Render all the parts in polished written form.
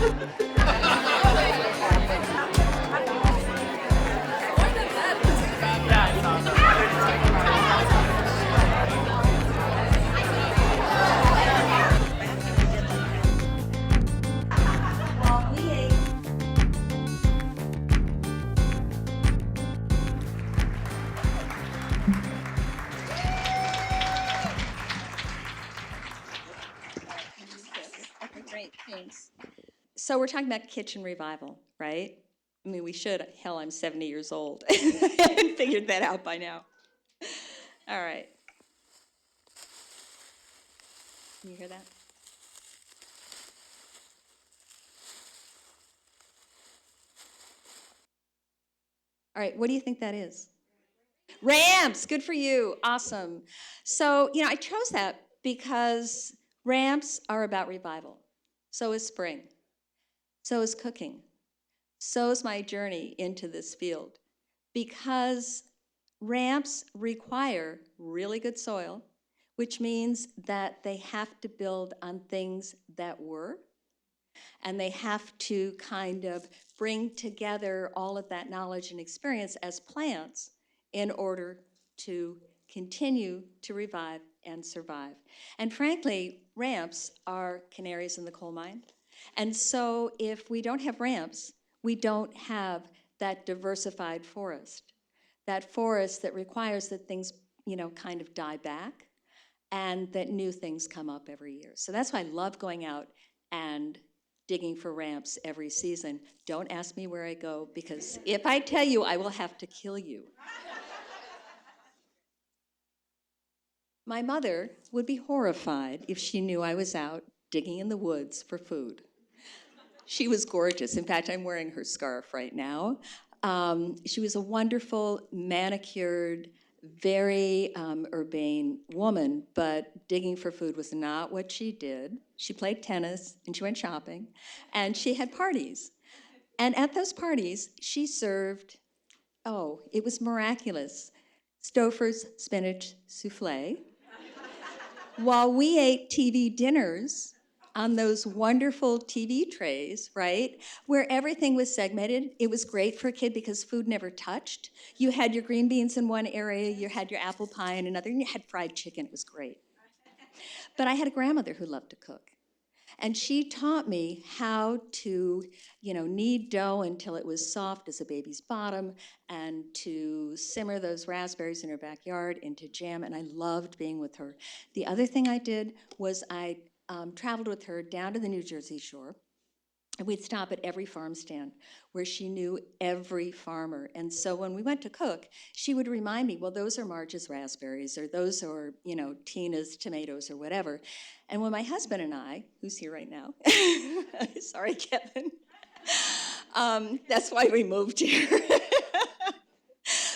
Okay, great, thanks. So we're talking about kitchen revival, right? I mean, we should. Hell, I'm 70 years old. I haven't figured that out by now. All right. Can you hear that? All right, what do you think that is? Ramps, good for you. Awesome. So, I chose that because ramps are about revival. So is spring. So is cooking. So is my journey into this field. Because ramps require really good soil, which means that they have to build on things that were, and they have to kind of bring together all of that knowledge and experience as plants in order to continue to revive and survive. And frankly, ramps are canaries in the coal mine. And so if we don't have ramps, we don't have that diversified forest. That forest that requires that things, kind of die back and that new things come up every year. So that's why I love going out and digging for ramps every season. Don't ask me where I go, because if I tell you, I will have to kill you. My mother would be horrified if she knew I was out digging in the woods for food. She was gorgeous. In fact, I'm wearing her scarf right now. She was a wonderful, manicured, very urbane woman, but digging for food was not what she did. She played tennis, and she went shopping, and she had parties. And at those parties, she served, it was miraculous, Stouffer's spinach souffle, while we ate TV dinners on those wonderful TV trays, right, where everything was segmented. It was great for a kid because food never touched. You had your green beans in one area, you had your apple pie in another, and you had fried chicken. It was great. But I had a grandmother who loved to cook. And she taught me how to, knead dough until it was soft as a baby's bottom, and to simmer those raspberries in her backyard into jam, and I loved being with her. The other thing I did was I traveled with her down to the New Jersey shore. And we'd stop at every farm stand where she knew every farmer. And so when we went to cook, she would remind me, well, those are Marge's raspberries, or those are, Tina's tomatoes, or whatever. And when my husband and I, who's here right now, sorry, Kevin, that's why we moved here.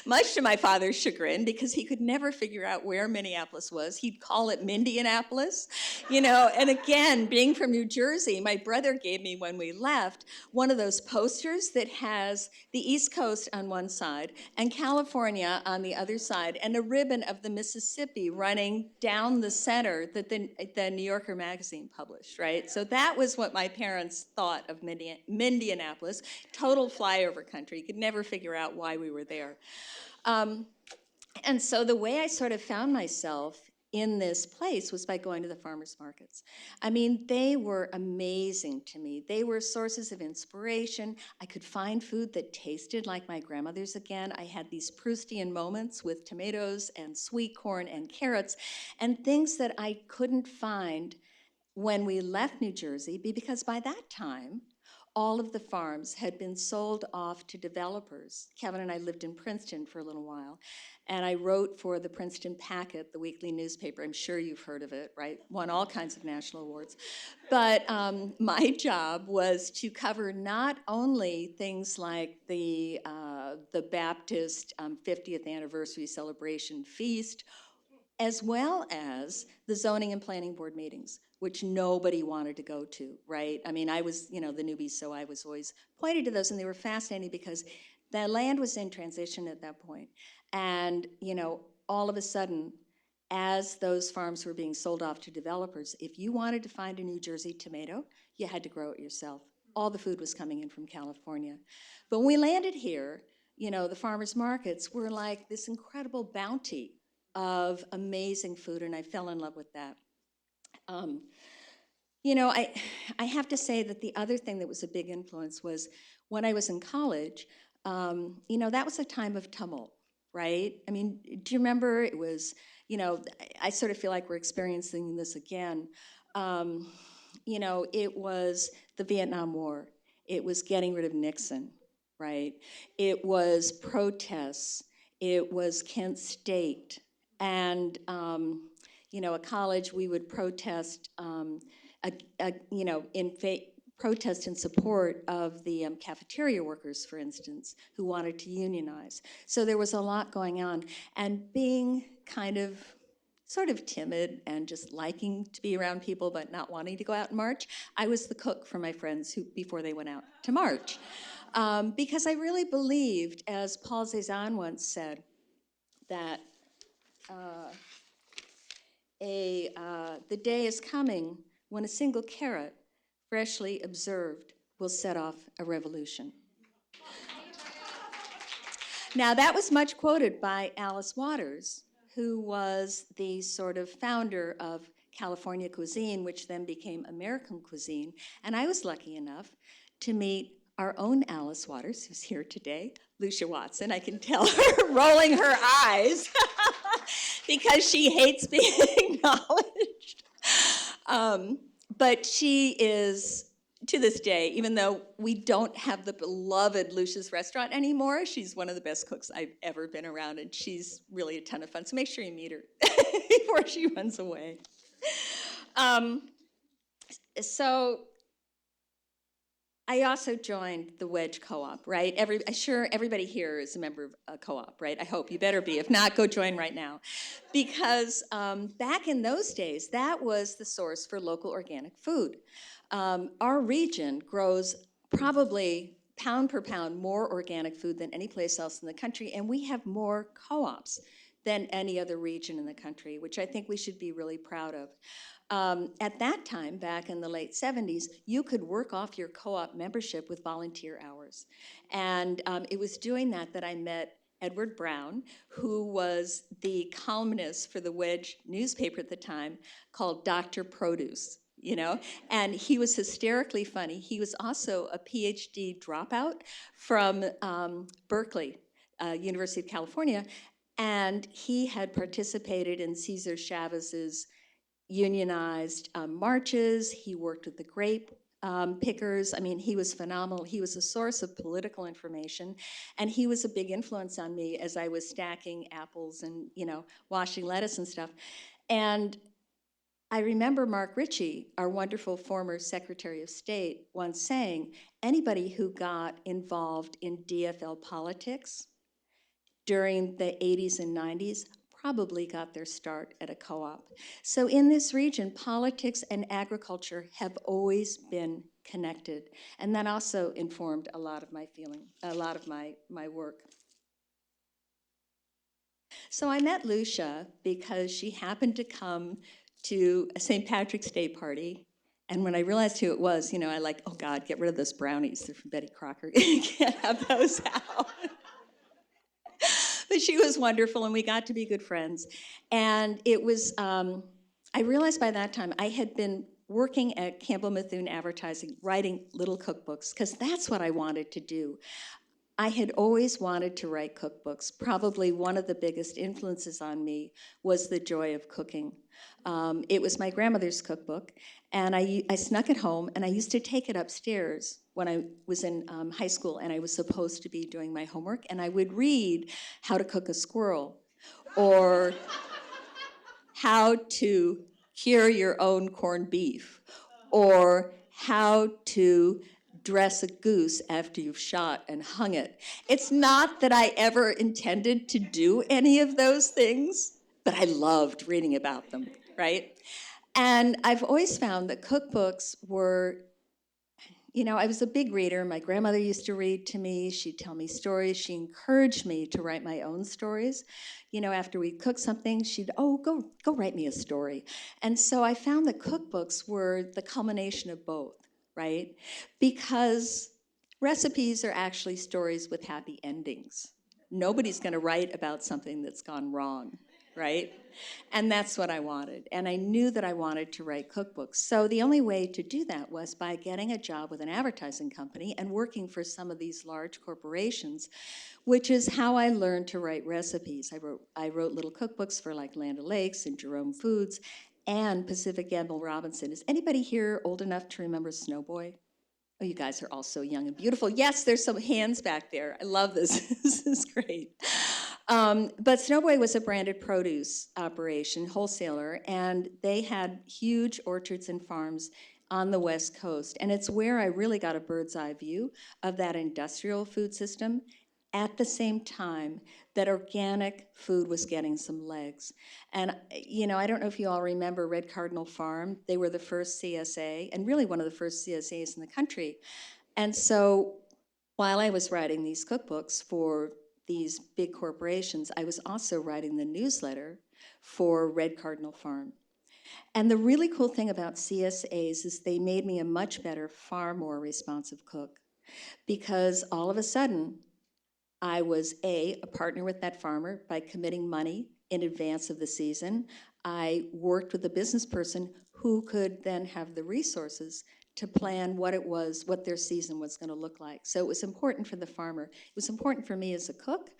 Much to my father's chagrin, because he could never figure out where Minneapolis was. He'd call it Mindianapolis, and again, being from New Jersey, my brother gave me, when we left, one of those posters that has the East Coast on one side and California on the other side, and a ribbon of the Mississippi running down the center that the New Yorker magazine published, right? So that was what my parents thought of Mindianapolis, total flyover country. Could never figure out why we were there. And so the way I sort of found myself in this place was by going to the farmers markets. I mean, they were amazing to me. They were sources of inspiration. I could find food that tasted like my grandmother's again. I had these Proustian moments with tomatoes and sweet corn and carrots, and things that I couldn't find when we left New Jersey, because by that time, all of the farms had been sold off to developers. Kevin and I lived in Princeton for a little while, and I wrote for the Princeton Packet, the weekly newspaper. I'm sure you've heard of it, right? Won all kinds of national awards. But my job was to cover not only things like the Baptist 50th anniversary celebration feast, as well as the zoning and planning board meetings, which nobody wanted to go to, right? I mean, I was, the newbie, so I was always pointed to those, and they were fascinating because the land was in transition at that point. And, all of a sudden, as those farms were being sold off to developers, if you wanted to find a New Jersey tomato, you had to grow it yourself. all the food was coming in from California. But when we landed here, the farmers markets were like this incredible bounty of amazing food, and I fell in love with that. Um, I have to say that the other thing that was a big influence was when I was in college, that was a time of tumult, right? I mean, do you remember it was, I sort of feel like we're experiencing this again. It was the Vietnam War. It was getting rid of Nixon, right? It was protests. It was Kent State. And, at college, we would protest, protest in support of the cafeteria workers, for instance, who wanted to unionize. So there was a lot going on. And being kind of sort of timid and just liking to be around people but not wanting to go out and march, I was the cook for my friends before they went out to march. Because I really believed, as Paul Cézanne once said, that the day is coming when a single carrot, freshly observed, will set off a revolution. Now, that was much quoted by Alice Waters, who was the sort of founder of California cuisine, which then became American cuisine. And I was lucky enough to meet our own Alice Waters, who's here today, Lucia Watson. I can tell her rolling her eyes because she hates being acknowledged. But she is, to this day, even though we don't have the beloved Lucia's Restaurant anymore, she's one of the best cooks I've ever been around, and she's really a ton of fun. So make sure you meet her before she runs away. So I also joined the Wedge Co-op, right? I'm sure everybody here is a member of a co-op, right? I hope you better be. If not, go join right now. Because back in those days, that was the source for local organic food. Our region grows probably pound per pound more organic food than any place else in the country, and we have more co-ops than any other region in the country, which I think we should be really proud of. At that time, back in the late 70s, you could work off your co-op membership with volunteer hours. And it was doing that I met Edward Brown, who was the columnist for the Wedge newspaper at the time, called Dr. Produce, and he was hysterically funny. He was also a PhD dropout from Berkeley, University of California, and he had participated in Cesar Chavez's unionized marches. He worked with the grape pickers. I mean, he was phenomenal. He was a source of political information, and he was a big influence on me as I was stacking apples and, washing lettuce and stuff. And I remember Mark Ritchie, our wonderful former Secretary of State, once saying, anybody who got involved in DFL politics during the 80s and 90s probably got their start at a co-op. So in this region, politics and agriculture have always been connected. And that also informed a lot of my my work. So I met Lucia because she happened to come to a St. Patrick's Day party. And when I realized who it was, I like, oh God, get rid of those brownies. They're from Betty Crocker. Can't have those out. But she was wonderful, and we got to be good friends. And it was, I realized by that time I had been working at Campbell Methuen Advertising, writing little cookbooks, because that's what I wanted to do. I had always wanted to write cookbooks. Probably one of the biggest influences on me was The Joy of Cooking. It was my grandmother's cookbook, and I snuck it home, and I used to take it upstairs when I was in high school, and I was supposed to be doing my homework, and I would read How to Cook a Squirrel, or How to Cure Your Own Corned Beef, or How to Dress a Goose after you've shot and hung it. It's not that I ever intended to do any of those things, but I loved reading about them, right? And I've always found that cookbooks were, I was a big reader. My grandmother used to read to me. She'd tell me stories. She encouraged me to write my own stories. After we'd cook something, she'd, go write me a story. And so I found that cookbooks were the culmination of both. right? Because recipes are actually stories with happy endings. Nobody's going to write about something that's gone wrong, right? And that's what I wanted. And I knew that I wanted to write cookbooks. So the only way to do that was by getting a job with an advertising company and working for some of these large corporations, which is how I learned to write recipes. I wrote little cookbooks for like Land O'Lakes and Jerome Foods and Pacific Gamble Robinson. Is anybody here old enough to remember Snowboy? Oh, you guys are all so young and beautiful. Yes, there's some hands back there. I love this. This is great. But Snowboy was a branded produce operation, wholesaler, and they had huge orchards and farms on the West Coast. And it's where I really got a bird's eye view of that industrial food system at the same time that organic food was getting some legs. And, I don't know if you all remember Red Cardinal Farm. They were the first CSA, and really one of the first CSAs in the country. And so while I was writing these cookbooks for these big corporations, I was also writing the newsletter for Red Cardinal Farm. And the really cool thing about CSAs is they made me a much better, far more responsive cook, because all of a sudden, I was a partner with that farmer by committing money in advance of the season. I worked with a business person who could then have the resources to plan what their season was going to look like. So it was important for the farmer. It was important for me as a cook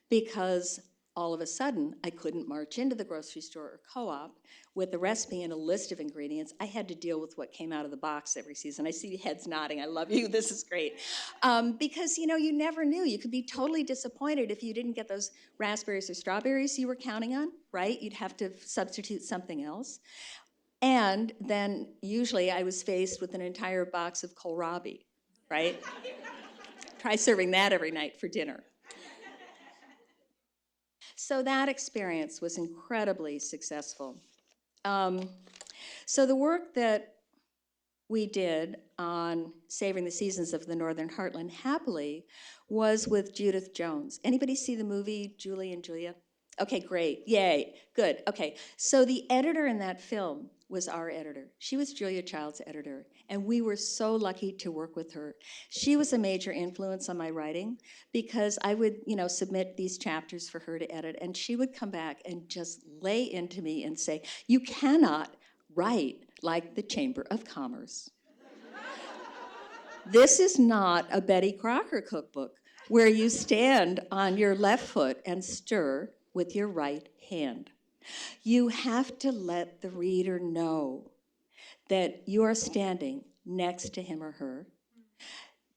because all of a sudden I couldn't march into the grocery store or co-op with a recipe and a list of ingredients. I had to deal with what came out of the box every season. I see heads nodding. I love you. This is great. Because, you never knew. You could be totally disappointed if you didn't get those raspberries or strawberries you were counting on, right? You'd have to substitute something else. And then usually I was faced with an entire box of kohlrabi, right? Try serving that every night for dinner. So that experience was incredibly successful. So the work that we did on Savoring the Seasons of the Northern Heartland happily was with Judith Jones. Anybody see the movie Julie and Julia? Okay, great. Yay. Good. Okay. So the editor in that film was our editor. She was Julia Child's editor, and we were so lucky to work with her. She was a major influence on my writing because I would, submit these chapters for her to edit, and she would come back and just lay into me and say, "You cannot write like the Chamber of Commerce. This is not a Betty Crocker cookbook where you stand on your left foot and stir with your right hand. You have to let the reader know that you are standing next to him or her.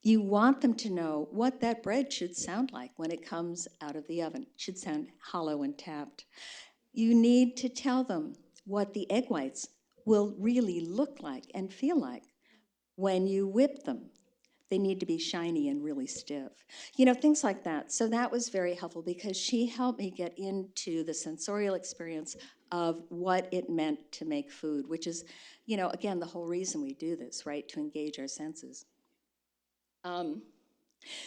You want them to know what that bread should sound like when it comes out of the oven. It should sound hollow and tapped. You need to tell them what the egg whites will really look like and feel like when you whip them. They need to be shiny and really stiff. Things like that. So that was very helpful because she helped me get into the sensorial experience of what it meant to make food, which is, again, the whole reason we do this, right? To engage our senses.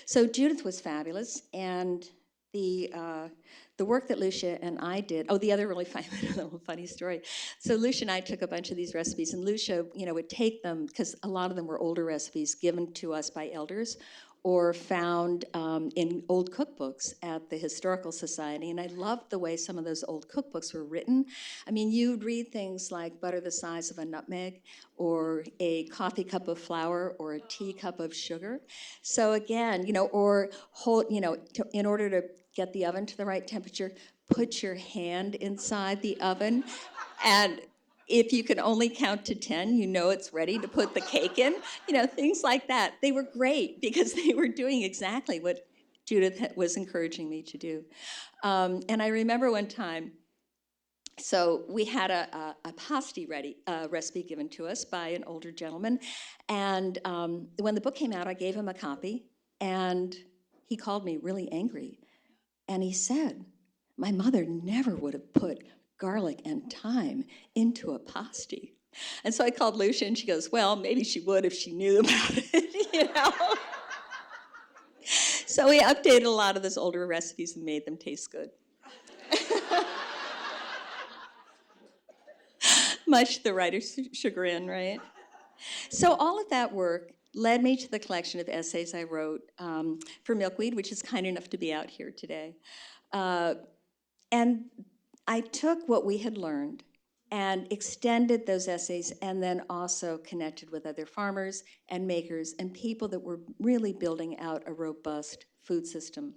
So Judith was fabulous, and the work that Lucia and I did, the other really funny story. So Lucia and I took a bunch of these recipes, and Lucia, would take them, because a lot of them were older recipes given to us by elders or found in old cookbooks at the Historical Society. And I loved the way some of those old cookbooks were written. I mean, you'd read things like butter the size of a nutmeg, or a coffee cup of flour, or a teacup of sugar. So again, or hold, in order to get the oven to the right temperature, put your hand inside the oven, and if you can only count to 10, it's ready to put the cake in, things like that. They were great because they were doing exactly what Judith was encouraging me to do. And I remember one time, so we had a pasty recipe given to us by an older gentleman, and when the book came out, I gave him a copy, and he called me really angry, and he said, "My mother never would have put garlic and thyme into a pasty." And so I called Lucia, and she goes, "Well, maybe she would if she knew about it, So we updated a lot of those older recipes and made them taste good. Much the writer's chagrin, right? So all of that work led me to the collection of essays I wrote for Milkweed, which is kind enough to be out here today. And I took what we had learned and extended those essays, and then also connected with other farmers and makers and people that were really building out a robust food system.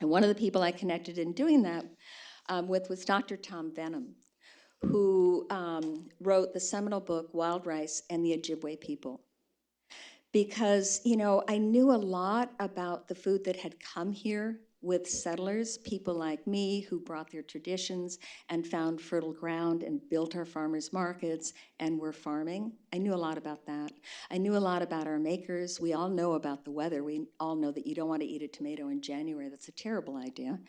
And one of the people I connected in doing that with was Dr. Tom Venham, who wrote the seminal book, Wild Rice and the Ojibwe People. Because, I knew a lot about the food that had come here with settlers, people like me who brought their traditions and found fertile ground and built our farmers markets and were farming. I knew a lot about that. I knew a lot about our makers. We all know about the weather. We all know that you don't want to eat a tomato in January. That's a terrible idea.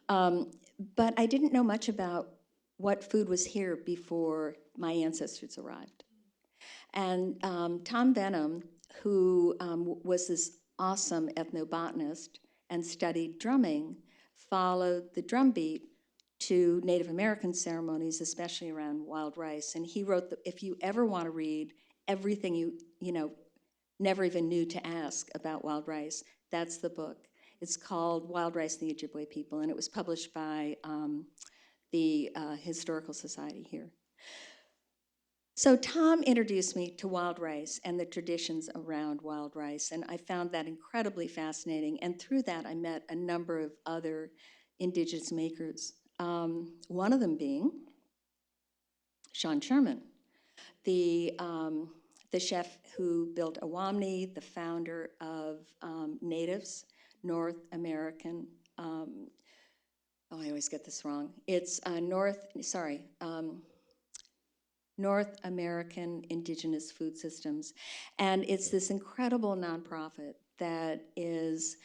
But I didn't know much about what food was here before my ancestors arrived. And Tom Benham, who was this awesome ethnobotanist and studied drumming, followed the drum beat to Native American ceremonies, especially around wild rice. And he wrote, if you ever want to read everything you never even knew to ask about wild rice, that's the book. It's called Wild Rice and the Ojibwe People, and it was published by the Historical Society here. So Tom introduced me to wild rice and the traditions around wild rice, and I found that incredibly fascinating. And through that, I met a number of other indigenous makers, one of them being Sean Sherman, the chef who built Awamni, the founder of Natives, North American, I always get this wrong. It's North American Indigenous Food Systems. And it's this incredible nonprofit that is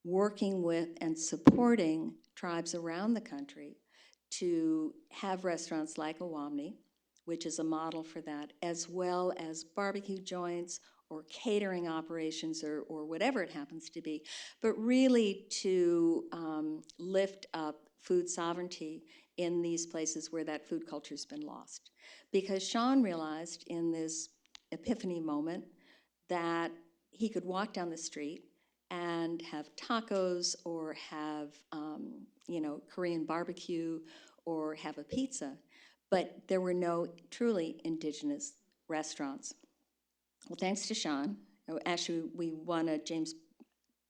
working with and supporting tribes around the country to have restaurants like Awamni, which is a model for that, as well as barbecue joints or catering operations or whatever it happens to be, but really to lift up food sovereignty in these places where that food culture's been lost. Because Sean realized in this epiphany moment that he could walk down the street and have tacos or have, Korean barbecue or have a pizza, but there were no truly indigenous restaurants. Well, thanks to Sean, actually we won a James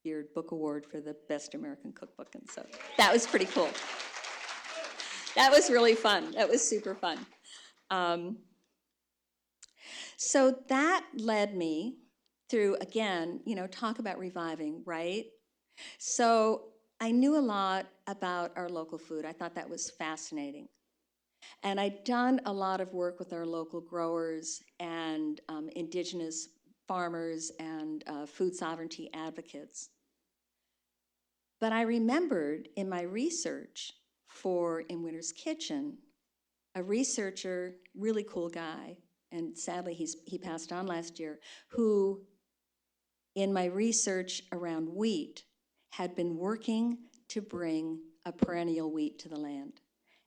Beard Book Award for the Best American Cookbook, and so that was pretty cool. That was really fun. That was super fun. So that led me through, again, talk about reviving, right? So I knew a lot about our local food. I thought that was fascinating. And I'd done a lot of work with our local growers and indigenous farmers and food sovereignty advocates. But I remembered in my research for In Winter's Kitchen, a researcher, really cool guy, and sadly he passed on last year, who in my research around wheat had been working to bring a perennial wheat to the land.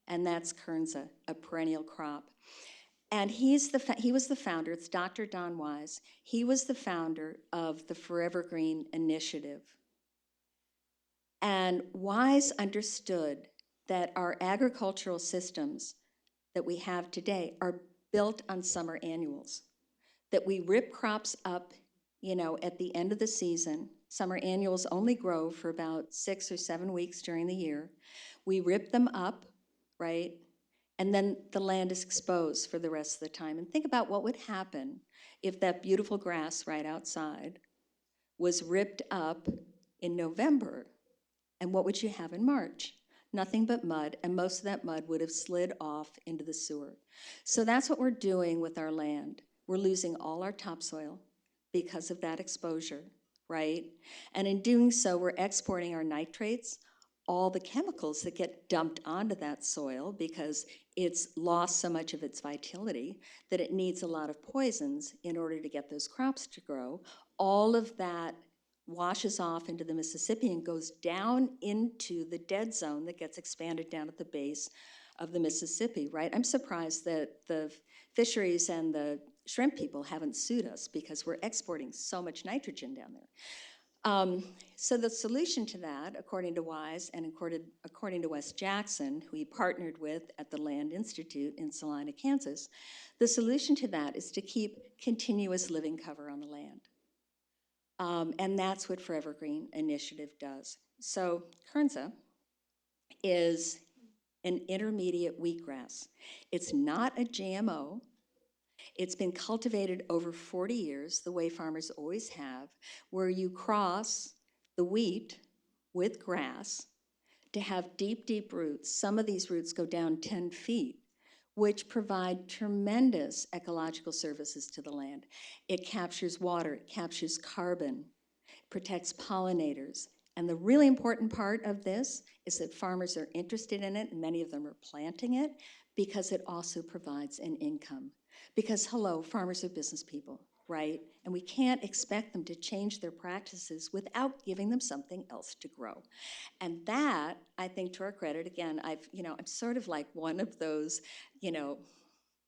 And that's Kernza, a perennial crop. And he was the founder, it's Dr. Don Wise, he was the founder of the Forever Green Initiative. And Wise understood that our agricultural systems that we have today are built on summer annuals, that we rip crops up, at the end of the season. Summer annuals only grow for about 6 or 7 weeks during the year. We rip them up, right? And then the land is exposed for the rest of the time. And think about what would happen if that beautiful grass right outside was ripped up in November. And what would you have in March? Nothing but mud, and most of that mud would have slid off into the sewer. So that's what we're doing with our land. We're losing all our topsoil because of that exposure, right? And in doing so, we're exporting our nitrates, all the chemicals that get dumped onto that soil because it's lost so much of its vitality that it needs a lot of poisons in order to get those crops to grow. All of that washes off into the Mississippi and goes down into the dead zone that gets expanded down at the base of the Mississippi, right? I'm surprised that the fisheries and the shrimp people haven't sued us because we're exporting so much nitrogen down there. So the solution to that, according to Wise and according to Wes Jackson, who he partnered with at the Land Institute in Salina, Kansas, the solution to that is to keep continuous living cover on the land. And that's what Forever Green Initiative does. So Kernza is an intermediate wheatgrass. It's not a GMO. It's been cultivated over 40 years, the way farmers always have, where you cross the wheat with grass to have deep, deep roots. Some of these roots go down 10 feet, which provide tremendous ecological services to the land. It captures water, it captures carbon, protects pollinators. And the really important part of this is that farmers are interested in it, and many of them are planting it, because it also provides an income. Because, hello, farmers are business people, right? And we can't expect them to change their practices without giving them something else to grow. And that, I think, to our credit, again, I'm sort of like one of those,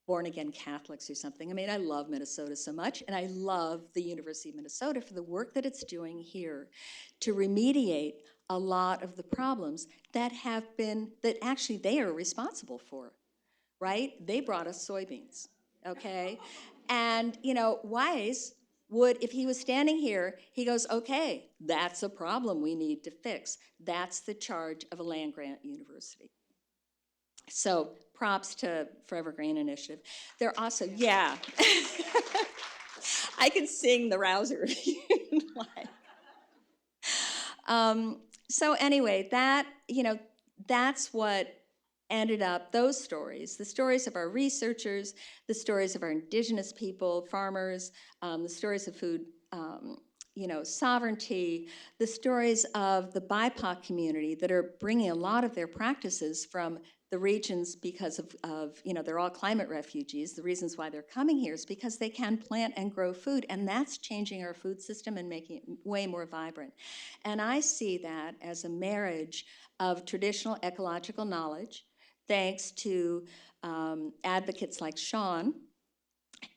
born-again Catholics or something. I mean, I love Minnesota so much, and I love the University of Minnesota for the work that it's doing here to remediate a lot of the problems that actually they are responsible for, right? They brought us soybeans, okay? And, Wise would, if he was standing here, he goes, okay, that's a problem we need to fix. That's the charge of a land-grant university. So props to Forever Green Initiative. They're also, yeah. I can sing the rouser if you'd like. So anyway, that's what ended up, those stories, the stories of our researchers, the stories of our indigenous people, farmers, the stories of food, sovereignty, the stories of the BIPOC community that are bringing a lot of their practices from the regions because of they're all climate refugees. The reasons why they're coming here is because they can plant and grow food, and that's changing our food system and making it way more vibrant. And I see that as a marriage of traditional ecological knowledge, thanks to advocates like Sean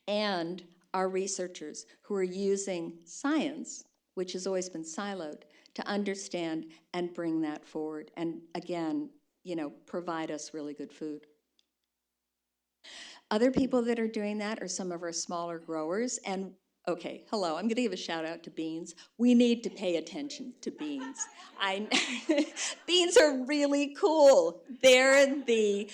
and our researchers who are using science, which has always been siloed, to understand and bring that forward. And again, provide us really good food. Other people that are doing that are some of our smaller growers. And okay, hello, I'm going to give a shout out to beans. We need to pay attention to beans. Beans are really cool. They're the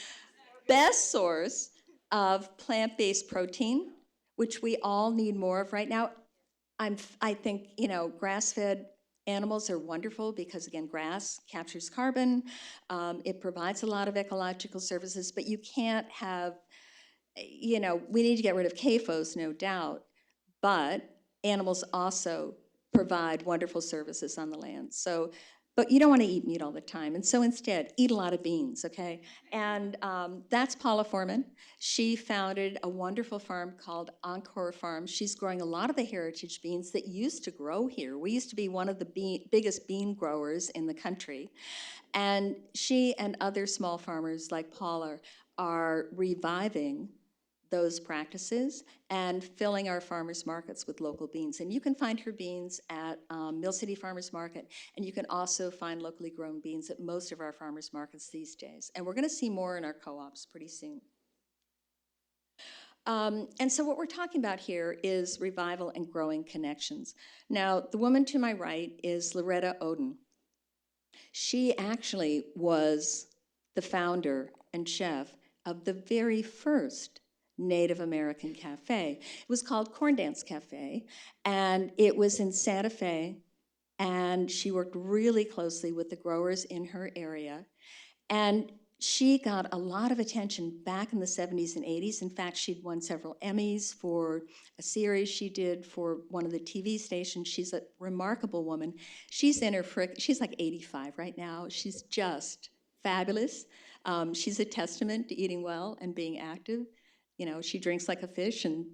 best source of plant-based protein, which we all need more of right now. I think, grass-fed animals are wonderful because, again, grass captures carbon. It provides a lot of ecological services, but you can't have, we need to get rid of CAFOs, no doubt, but animals also provide wonderful services on the land. So, but you don't want to eat meat all the time. And so instead, eat a lot of beans, okay? And that's Paula Foreman. She founded a wonderful farm called Encore Farm. She's growing a lot of the heritage beans that used to grow here. We used to be one of the biggest bean growers in the country. And she and other small farmers like Paula are reviving those practices and filling our farmers markets with local beans. And you can find her beans at Mill City Farmers Market, and you can also find locally grown beans at most of our farmers markets these days. And we're going to see more in our co-ops pretty soon. And so what we're talking about here is revival and growing connections. Now, the woman to my right is Loretta Oden. She actually was the founder and chef of the very first Native American cafe. It was called Corn Dance Cafe, and it was in Santa Fe, and she worked really closely with the growers in her area, and she got a lot of attention back in the 70s and 80s. In fact, she'd won several Emmys for a series she did for one of the TV stations. She's a remarkable woman. She's she's like 85 right now. She's just fabulous. She's a testament to eating well and being active. She drinks like a fish and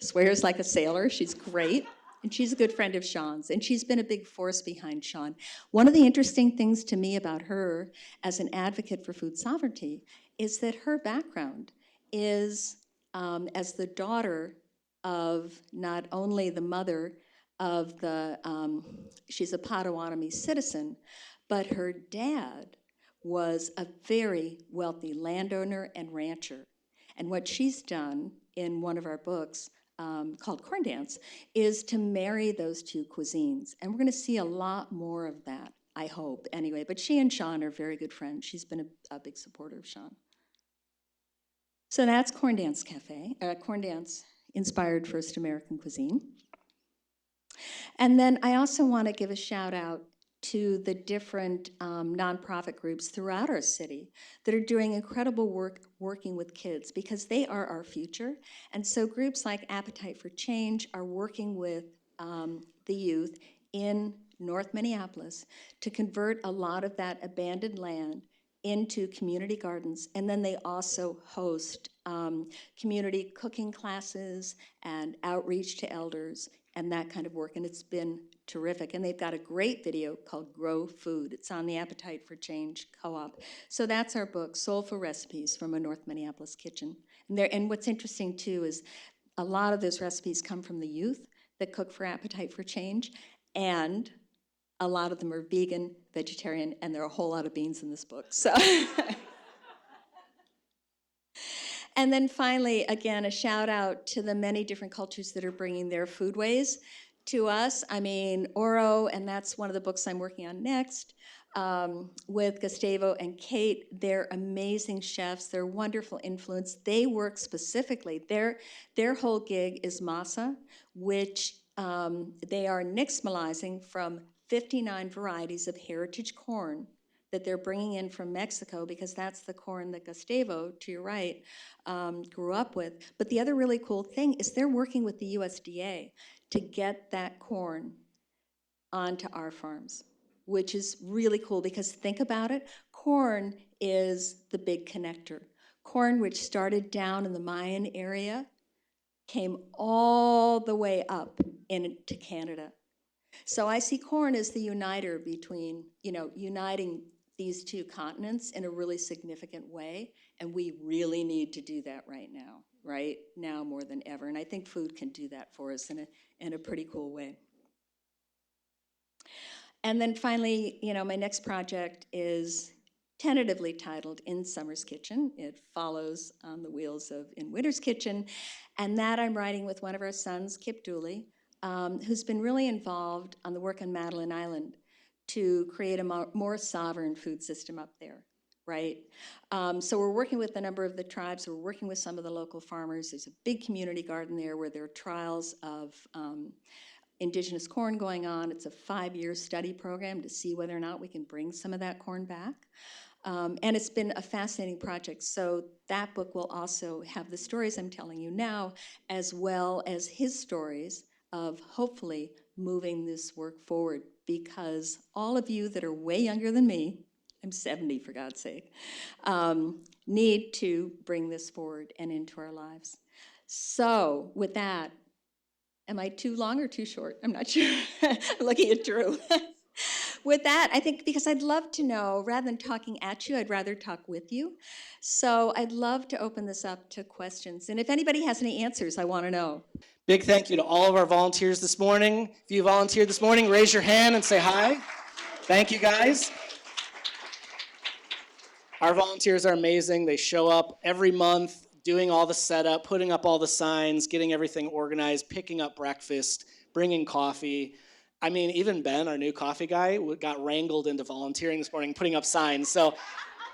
swears like a sailor. She's great. And she's a good friend of Sean's. And she's been a big force behind Sean. One of the interesting things to me about her as an advocate for food sovereignty is that her background is as the daughter of not only the mother of the, she's a Potawatomi citizen, but her dad was a very wealthy landowner and rancher. And what she's done in one of our books called Corn Dance is to marry those two cuisines. And we're going to see a lot more of that, I hope, anyway. But she and Sean are very good friends. She's been a big supporter of Sean. So that's Corn Dance Cafe, Corn Dance inspired First American cuisine. And then I also want to give a shout out to the different nonprofit groups throughout our city that are doing incredible work working with kids, because they are our future. And so groups like Appetite for Change are working with the youth in North Minneapolis to convert a lot of that abandoned land into community gardens. And then they also host community cooking classes and outreach to elders and that kind of work, and it's been terrific. And they've got a great video called Grow Food. It's on the Appetite for Change co-op. So that's our book, Soulful Recipes from a North Minneapolis Kitchen. And what's interesting too is a lot of those recipes come from the youth that cook for Appetite for Change, and a lot of them are vegan, vegetarian, and there are a whole lot of beans in this book. So. And then finally, again, a shout out to the many different cultures that are bringing their foodways to us. I mean, Oro, and that's one of the books I'm working on next, with Gustavo and Kate. They're amazing chefs. They're wonderful influence. They work specifically. Their whole gig is masa, which they are nixtamalizing from 59 varieties of heritage corn that they're bringing in from Mexico, because that's the corn that Gustavo, to your right, grew up with. But the other really cool thing is they're working with the USDA to get that corn onto our farms, which is really cool, because think about it, corn is the big connector. Corn, which started down in the Mayan area, came all the way up into Canada. So I see corn as the uniter between, uniting these two continents in a really significant way, and we really need to do that right now more than ever. And I think food can do that for us in a pretty cool way. And then finally, my next project is tentatively titled In Summer's Kitchen. It follows on the wheels of In Winter's Kitchen, and that I'm writing with one of our sons, Beth Dooley, who's been really involved on the work on Madeline Island to create a more sovereign food system up there, right? So we're working with a number of the tribes. We're working with some of the local farmers. There's a big community garden there where there are trials of indigenous corn going on. It's a 5-year study program to see whether or not we can bring some of that corn back. And it's been a fascinating project. So that book will also have the stories I'm telling you now, as well as his stories of hopefully moving this work forward, because all of you that are way younger than me, I'm 70 for God's sake, need to bring this forward and into our lives. So with that, am I too long or too short? I'm not sure. I'm looking at Drew. With that, I think, because I'd love to know, rather than talking at you, I'd rather talk with you. So I'd love to open this up to questions. And if anybody has any answers, I want to know. Big thank you to all of our volunteers this morning. If you volunteered this morning, raise your hand and say hi. Thank you, guys. Our volunteers are amazing. They show up every month, doing all the setup, putting up all the signs, getting everything organized, picking up breakfast, bringing coffee. I mean, even Ben, our new coffee guy, got wrangled into volunteering this morning, putting up signs. So it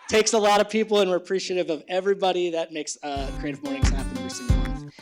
takes a lot of people, and we're appreciative of everybody that makes Creative Mornings happen every single month.